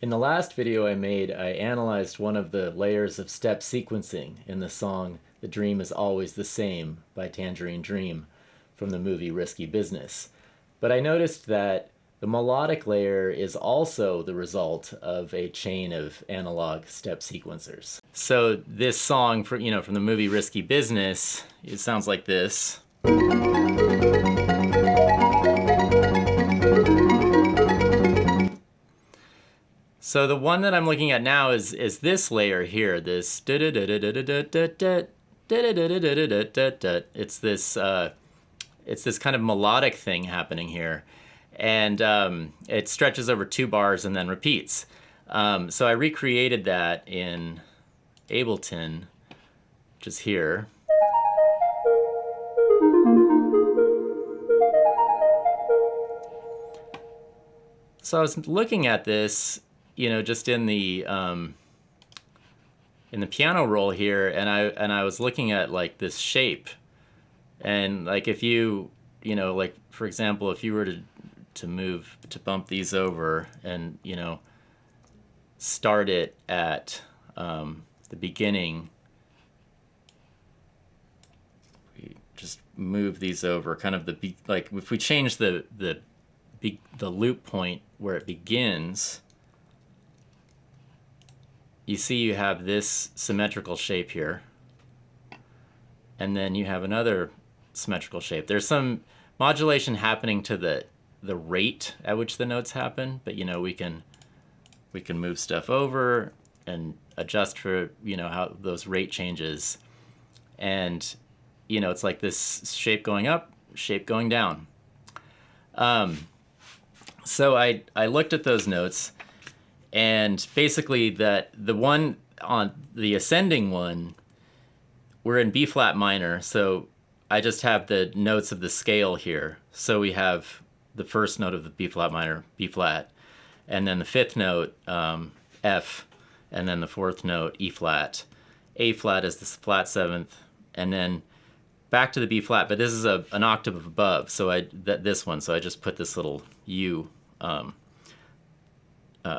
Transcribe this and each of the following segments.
In the last video I made, I analyzed one of the layers of step sequencing in the song "The Dream Is Always the Same" by Tangerine Dream from the movie Risky Business. But I noticed that the melodic layer is also the result of a chain of analog step sequencers. So this song from the movie Risky Business, it sounds like this. So the one that I'm looking at now is this layer here, this it's this kind of melodic thing happening here, and it stretches over 2 bars and then repeats. So I recreated that in Ableton, which is here. So I was looking at this, just in the piano roll here, and I was looking at like this shape, and like if you like for example, if you were to bump these over and start it at the beginning, we just move these over, kind of like if we change the loop point where it begins, you see you have this symmetrical shape here, and then you have another symmetrical shape. There's some modulation happening to the rate at which the notes happen, but we can move stuff over and adjust for how those rate changes, and it's like this shape going up, shape going down. So I looked at those notes, and basically the one on the ascending one, we're in B flat minor, so I just have the notes of the scale here. So we have the first note of the B flat minor, B flat, and then the 5th note, F, and then the 4th note, E flat. A flat is the flat 7th, and then back to the B flat, but this is an octave above, so this one, so I just put this little U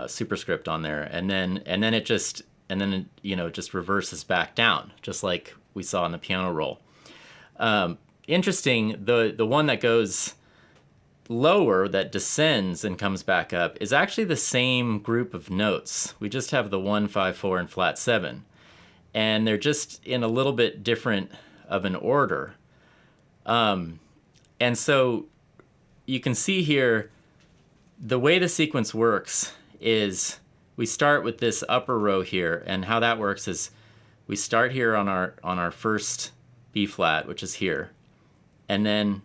superscript on there, and then it just reverses back down, just like we saw in the piano roll. Interesting, the one that goes lower, that descends and comes back up, is actually the same group of notes. We just have the 1, 5, 4, and flat 7, and they're just in a little bit different of an order. And so you can see here, the way the sequence works is we start with this upper row here, and how that works is we start here on our first B flat, which is here, and then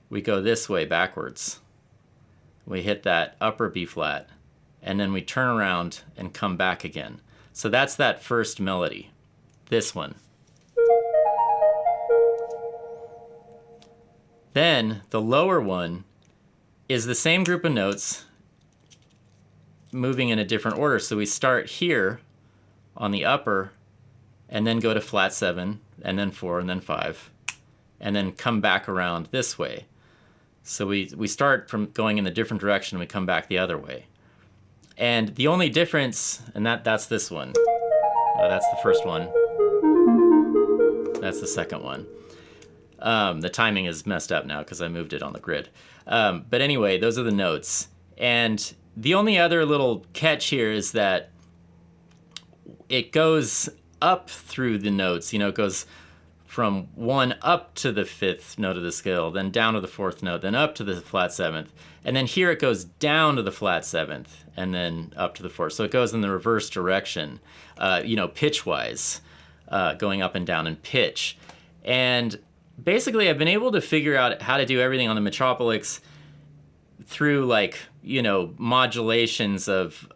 we go this way backwards. We hit that upper B flat, and then we turn around and come back again. So that's that first melody, this one. Then the lower one is the same group of notes moving in a different order. So we start here on the upper, and then go to flat 7, and then 4, and then 5, and then come back around this way. So we start from going in a different direction, and we come back the other way. And the only difference, and that's this one. That's the first one. That's the second one. The timing is messed up now because I moved it on the grid. But anyway, those are the notes. And the only other little catch here is that it goes up through the notes. It goes from 1 up to the 5th note of the scale, then down to the 4th note, then up to the flat 7th. And then here it goes down to the flat 7th, and then up to the 4th. So it goes in the reverse direction, pitch-wise, going up and down in pitch. And basically, I've been able to figure out how to do everything on the Metropolix through modulations of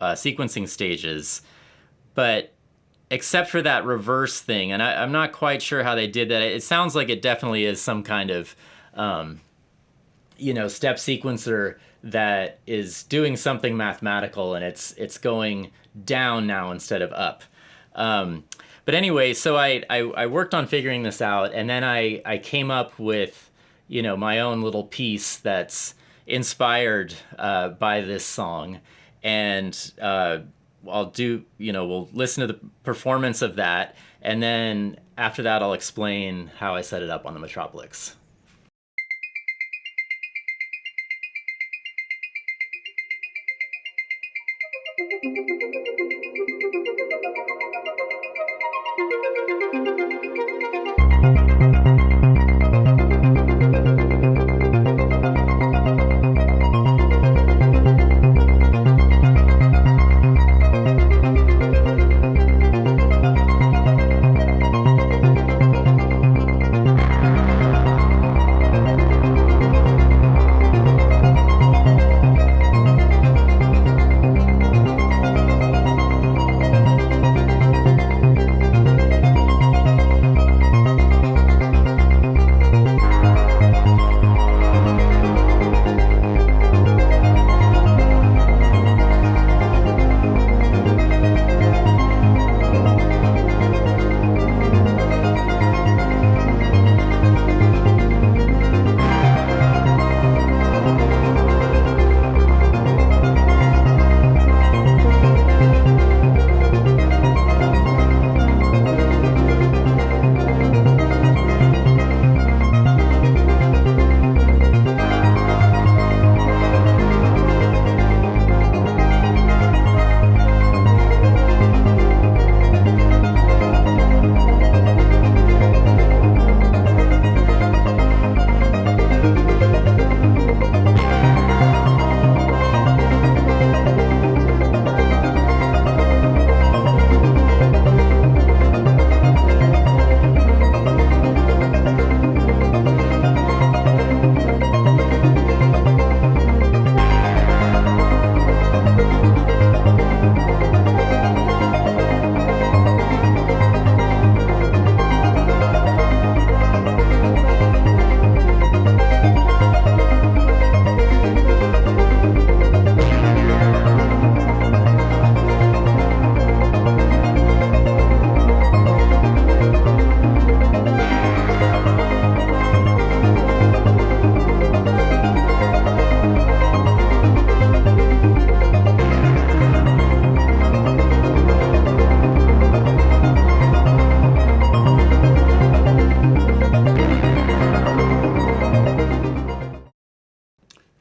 sequencing stages, but except for that reverse thing, and I'm not quite sure how they did that. It sounds like it definitely is some kind of step sequencer that is doing something mathematical, and it's going down now instead of up. But anyway, so I worked on figuring this out, and then I came up with my own little piece that's inspired by this song. and we'll listen to the performance of that, and then after that I'll explain how I set it up on the Metropolix.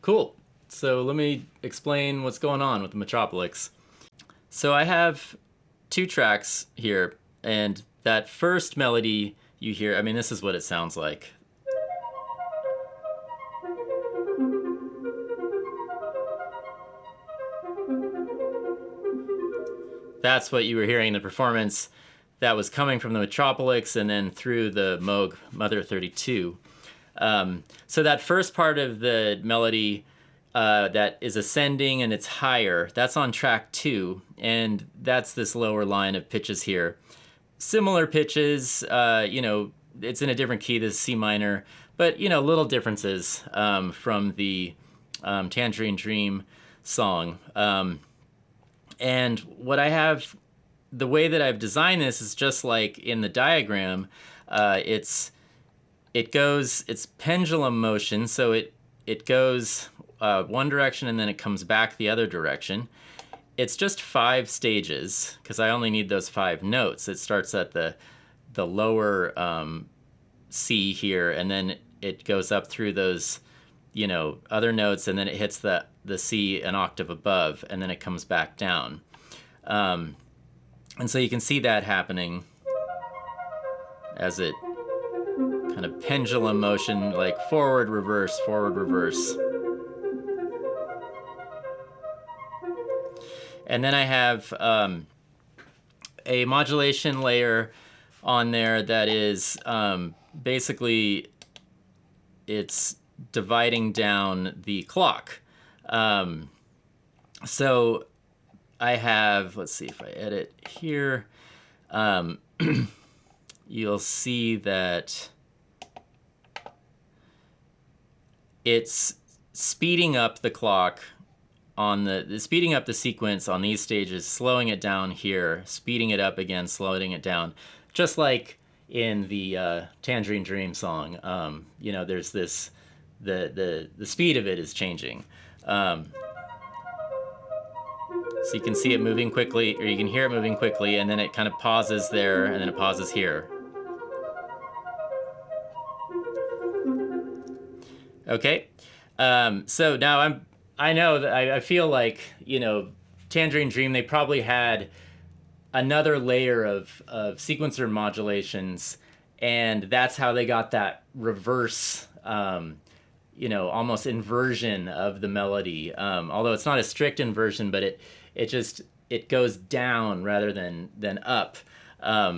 Cool. So let me explain what's going on with the Metropolix. So I have 2 tracks here, and that first melody you hear, I mean, this is what it sounds like. That's what you were hearing in the performance. That was coming from the Metropolix and then through the Moog Mother-32. So that first part of the melody that is ascending and it's higher, that's on track 2, and that's this lower line of pitches here. Similar pitches, it's in a different key, this is C minor, but little differences from the Tangerine Dream song. And what I have, the way that I've designed this is just like in the diagram. It's pendulum motion, so it goes one direction and then it comes back the other direction. It's just 5 stages because I only need those 5 notes. It starts at the lower C here, and then it goes up through those other notes, and then it hits the C an octave above, and then it comes back down. And so you can see that happening as it kind of pendulum motion, like forward, reverse, forward, reverse. And then I have a modulation layer on there that is basically it's dividing down the clock. So I have, let's see if I edit here, you'll see that it's speeding up the clock on speeding up the sequence on these stages, slowing it down here, speeding it up again, slowing it down, just like in the Tangerine Dream song. There's this, the speed of it is changing. So you can see it moving quickly, or you can hear it moving quickly, and then it kind of pauses there, and then it pauses here. Okay, so now I know that I feel like, you know, Tangerine Dream, they probably had another layer of sequencer modulations, and that's how they got that reverse, you know, almost inversion of the melody. Although it's not a strict inversion, but it goes down rather than up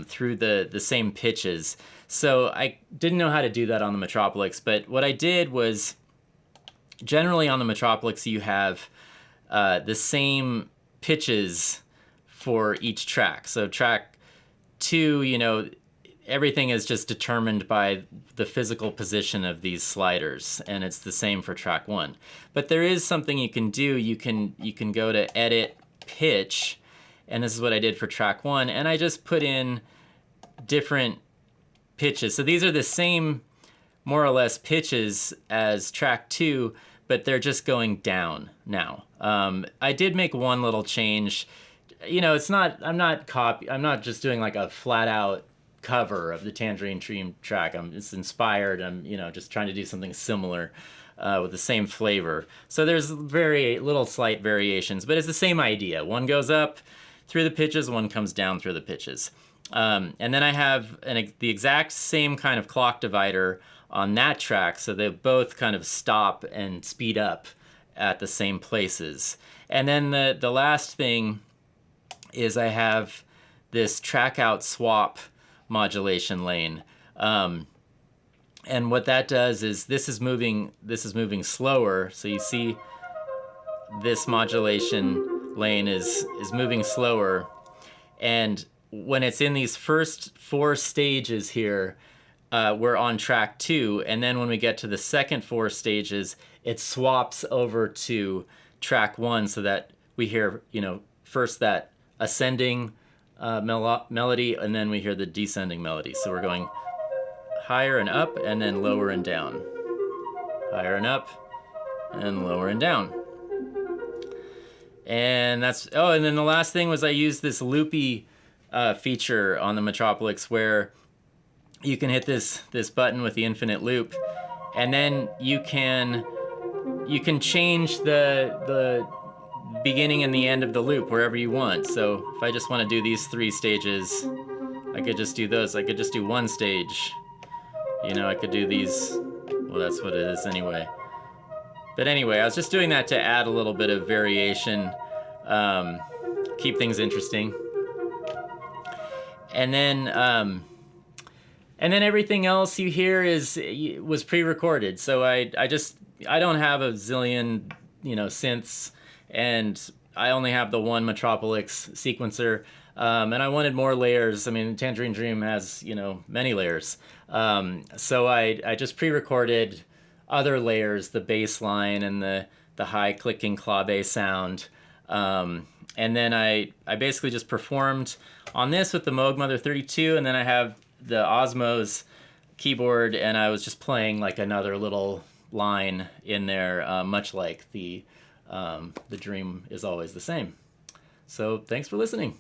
through the same pitches. So I didn't know how to do that on the Metropolix, but what I did was, generally on the Metropolix you have the same pitches for each track. So track 2, you know, everything is just determined by the physical position of these sliders, and it's the same for track 1. But there is something you can do. You can go to Edit Pitch, and this is what I did for track 1, and I just put in different pitches. So these are the same, more or less, pitches as track 2, but they're just going down now. I did make one little change. You know, I'm not just doing like a flat out cover of the Tangerine Dream track. It's inspired. I'm, you know, just trying to do something similar with the same flavor. So there's very little slight variations, but it's the same idea. One goes up through the pitches, one comes down through the pitches. And then I have the exact same kind of clock divider on that track, so they both kind of stop and speed up at the same places. And then the last thing is I have this track out swap modulation lane. And what that does is this is moving slower. So you see this modulation lane is moving slower. And when it's in these first 4 stages here, we're on track 2. And then when we get to the second 4 stages, it swaps over to track 1, so that we hear, you know, first that ascending melody, and then we hear the descending melody. So we're going higher and up, and then lower and down. Higher and up, and lower and down. And that's, oh, and then the last thing was I used this loopy feature on the Metropolix, where you can hit this button with the infinite loop, and then you can change the beginning and the end of the loop wherever you want. So if I just want to do these 3 stages, I could just do those. I could just do 1 stage. You know, I could do these. Well, that's what it is anyway. But anyway, I was just doing that to add a little bit of variation, keep things interesting. And then everything else you hear was pre-recorded. So I don't have a zillion, you know, synths, and I only have the one Metropolix sequencer, and I wanted more layers. I mean, Tangerine Dream has, you know, many layers. So I just pre-recorded other layers, the bass line and the high clicking clave sound. And then I basically just performed on this with the Moog Mother-32, and then I have the Osmos keyboard, and I was just playing like another little line in there, much like the dream is always the same. So thanks for listening.